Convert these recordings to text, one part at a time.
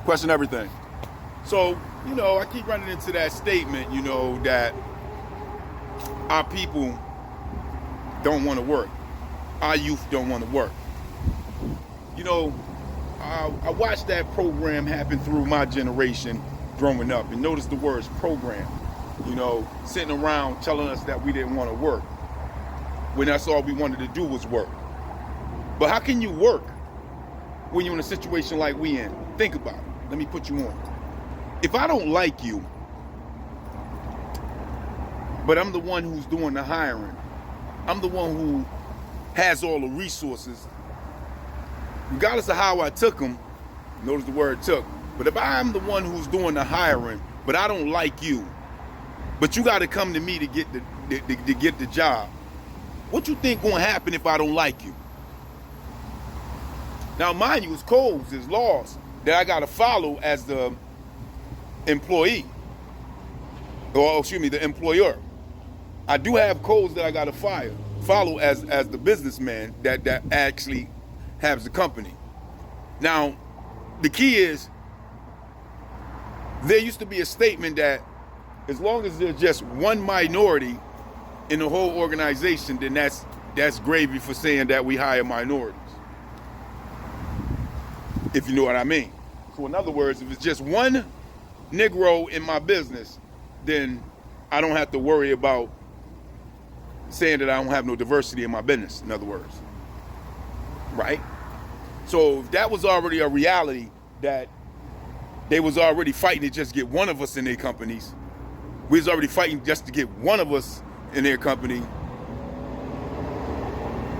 Question everything. So, I keep running into that statement, that our people don't want to work. Our youth don't want to work. I watched that program happen through my generation growing up, and notice the words program, sitting around telling us that we didn't want to work when that's all we wanted to do was work. But how can you work when you're in a situation like we in? Think about it. Let me put you on. If I don't like you, but I'm the one who's doing the hiring, I'm the one who has all the resources, regardless of how I took them, notice the word took, but if I'm the one who's doing the hiring, but I don't like you, but you got to come to me to get the job, what you think gonna happen if I don't like you? Now, mind you, it's codes, it's laws that I got to follow as the employee, or the employer. I do have codes that I got to follow as the businessman that actually has the company. Now, the key is, there used to be a statement that as long as there's just one minority in the whole organization, then that's gravy for saying that we hire minorities. If you know what I mean. So in other words, if it's just one Negro in my business, then I don't have to worry about saying that I don't have no diversity in my business, in other words. Right? So if that was already a reality, that they was already fighting to just get one of us in their companies, we was already fighting just to get one of us in their company.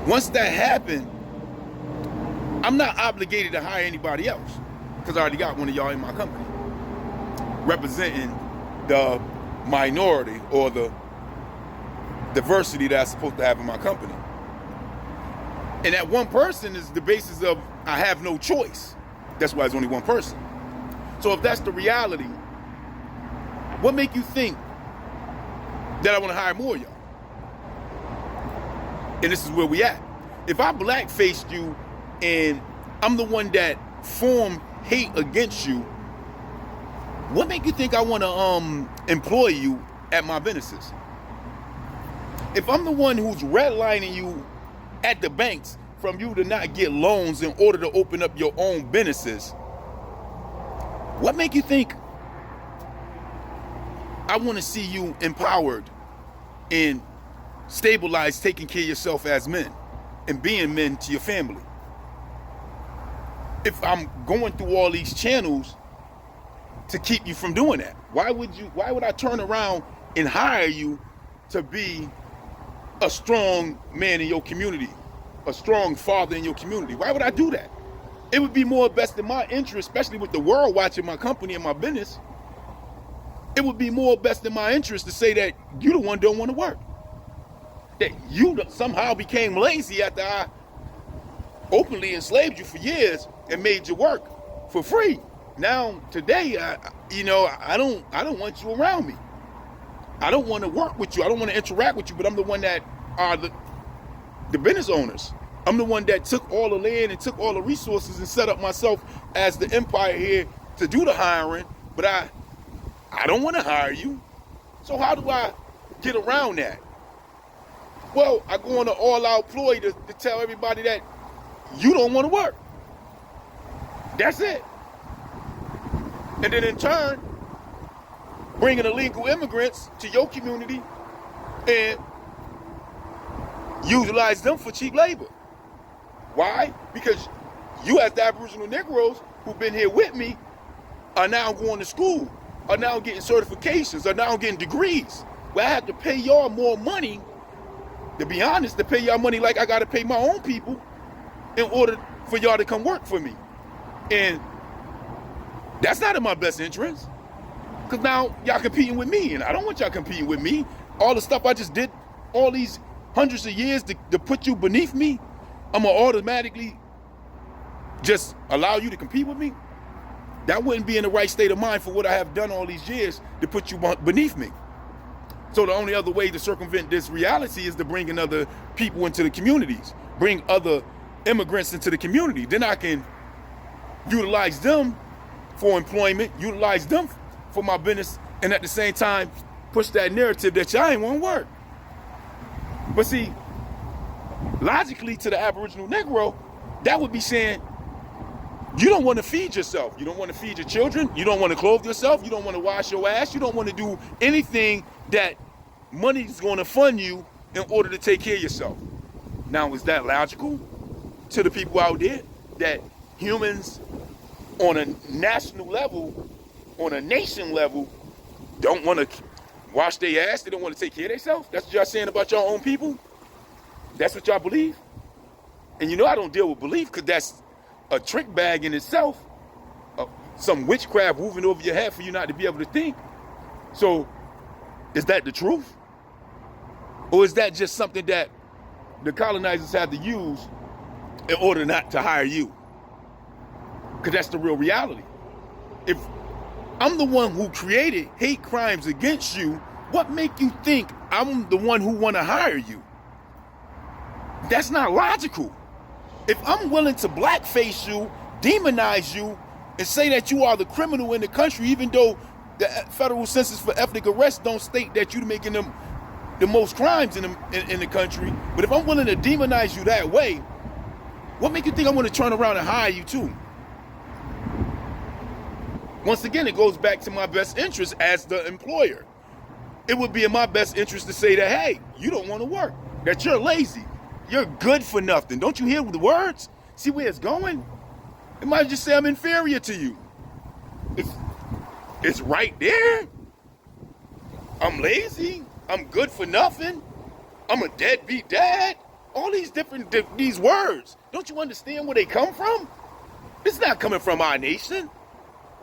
Once that happened, I'm not obligated to hire anybody else because I already got one of y'all in my company representing the minority or the diversity that I'm supposed to have in my company. And that one person is the basis of I have no choice. That's why it's only one person. So if that's the reality, what make you think that I want to hire more of y'all? And this is where we at. If I black-faced you and I'm the one that formed hate against you, what make you think I want to employ you at my businesses? If I'm the one who's redlining you at the banks from you to not get loans in order to open up your own businesses, what make you think I want to see you empowered and stabilized, taking care of yourself as men and being men to your family? If I'm going through all these channels to keep you from doing that, why would I turn around and hire you to be a strong man in your community, a strong father in your community? Why would I do that? It would be more best in my interest, especially with the world watching my company and my business. It would be more best in my interest to say that you the one don't want to work. That you somehow became lazy after I openly enslaved you for years and made you work for free. Now today, I don't want you around me. I don't want to work with you. I don't want to interact with you. But I'm the one that are the business owners. I'm the one that took all the land and took all the resources and set up myself as the empire here to do the hiring. But I don't want to hire you. So how do I get around that? Well, I go on an all-out ploy to tell everybody that you don't want to work. That's it. And then in turn, bringing illegal immigrants to your community and utilize them for cheap labor. Why? Because you as the Aboriginal Negroes who've been here with me are now going to school, are now getting certifications, are now getting degrees. Where I have to pay y'all more money, to be honest, to pay y'all money like I got to pay my own people in order for y'all to come work for me. And that's not in my best interest. Because now y'all competing with me, and I don't want y'all competing with me. All the stuff I just did all these hundreds of years to put you beneath me, I'm going to automatically just allow you to compete with me? That wouldn't be in the right state of mind for what I have done all these years to put you beneath me. So the only other way to circumvent this reality is to bring in other people into the communities, bring other immigrants into the community. Then I can utilize them for employment, utilize them for my business, and at the same time push that narrative that y'all ain't want to work. But see, logically to the Aboriginal Negro, that would be saying you don't want to feed yourself. You don't want to feed your children. You don't want to clothe yourself. You don't want to wash your ass. You don't want to do anything that money is going to fund you in order to take care of yourself. Now, is that logical to the people out there that humans on a national level, on a nation level, don't want to wash their ass? They don't want to take care of themselves? That's what y'all saying about your own people? That's what y'all believe? And you know I don't deal with belief because that's a trick bag in itself, some witchcraft woven over your head for you not to be able to think. So is that the truth? Or is that just something that the colonizers had to use in order not to hire you? Because that's the real reality. If I'm the one who created hate crimes against you, what make you think I'm the one who want to hire you? That's not logical. If I'm willing to blackface you, demonize you, and say that you are the criminal in the country, even though the federal census for ethnic arrest don't state that you're making them the most crimes in the country, but if I'm willing to demonize you that way, what make you think I'm going to turn around and hire you too? Once again, it goes back to my best interest as the employer. It would be in my best interest to say that, hey, you don't want to work, that you're lazy, you're good for nothing. Don't you hear the words? See where it's going? It might just say I'm inferior to you. It's right there. I'm lazy. I'm good for nothing. I'm a deadbeat dad. All these these words. Don't you understand where they come from? It's not coming from our nation.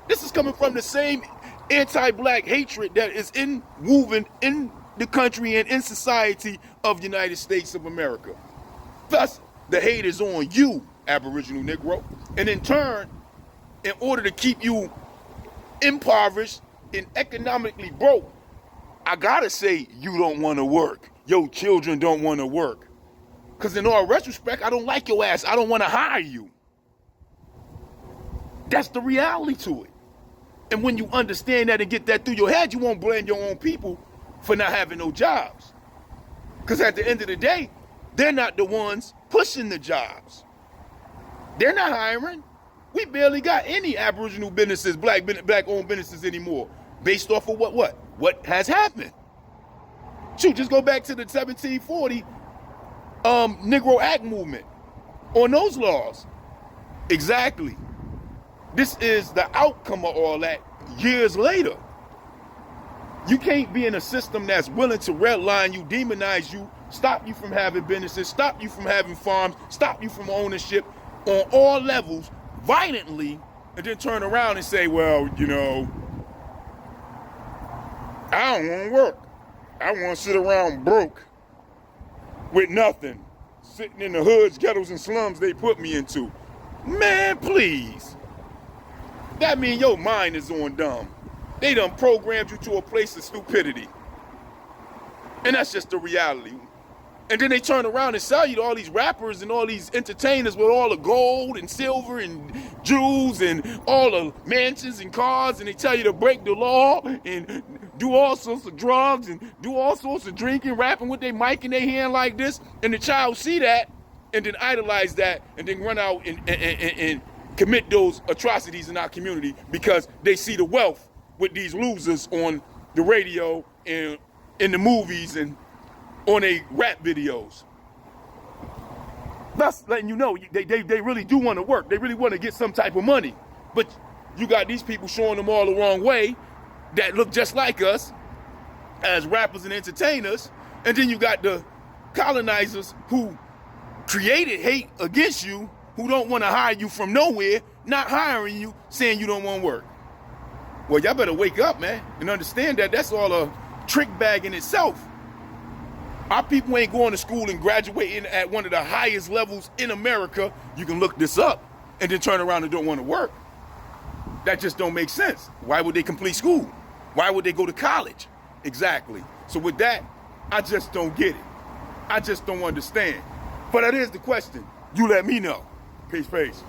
This is coming from the same anti-black hatred that is woven in the country and in society of the United States of America. Thus, the hate is on you, Aboriginal Negro. And in turn, in order to keep you impoverished and economically broke, I gotta say you don't want to work. Your children don't want to work. Because in all retrospect, I don't like your ass. I don't want to hire you. That's the reality to it. And when you understand that and get that through your head, you won't blame your own people for not having no jobs. Because at the end of the day, they're not the ones pushing the jobs. They're not hiring. We barely got any Aboriginal businesses, black-owned businesses anymore, based off of what has happened. Shoot, just go back to the 1740 Negro Act movement on those laws. Exactly. This is the outcome of all that years later. You can't be in a system that's willing to redline you, demonize you, stop you from having businesses, stop you from having farms, stop you from ownership on all levels violently, and then turn around and say, well, you know, I don't want to work. I want to sit around broke with nothing, sitting in the hoods, ghettos, and slums they put me into. Man, please. That means your mind is on dumb. They done programmed you to a place of stupidity. And that's just the reality. And then they turn around and sell you to all these rappers and all these entertainers with all the gold and silver and jewels and all the mansions and cars, and they tell you to break the law and do all sorts of drugs and do all sorts of drinking, rapping with their mic in their hand like this, and the child see that and then idolize that and then run out and commit those atrocities in our community because they see the wealth with these losers on the radio and in the movies and on a rap videos. That's letting you know they really do want to work. They really want to get some type of money. But you got these people showing them all the wrong way that look just like us as rappers and entertainers. And then you got the colonizers who created hate against you, who don't want to hire you from nowhere, not hiring you, saying you don't want to work. Well, y'all better wake up, man, and understand that that's all a trick bag in itself. Our people ain't going to school and graduating at one of the highest levels in America. You can look this up and then turn around and don't want to work. That just don't make sense. Why would they complete school? Why would they go to college? Exactly. So with that, I just don't get it. I just don't understand. But that is the question. You let me know. Peace, peace.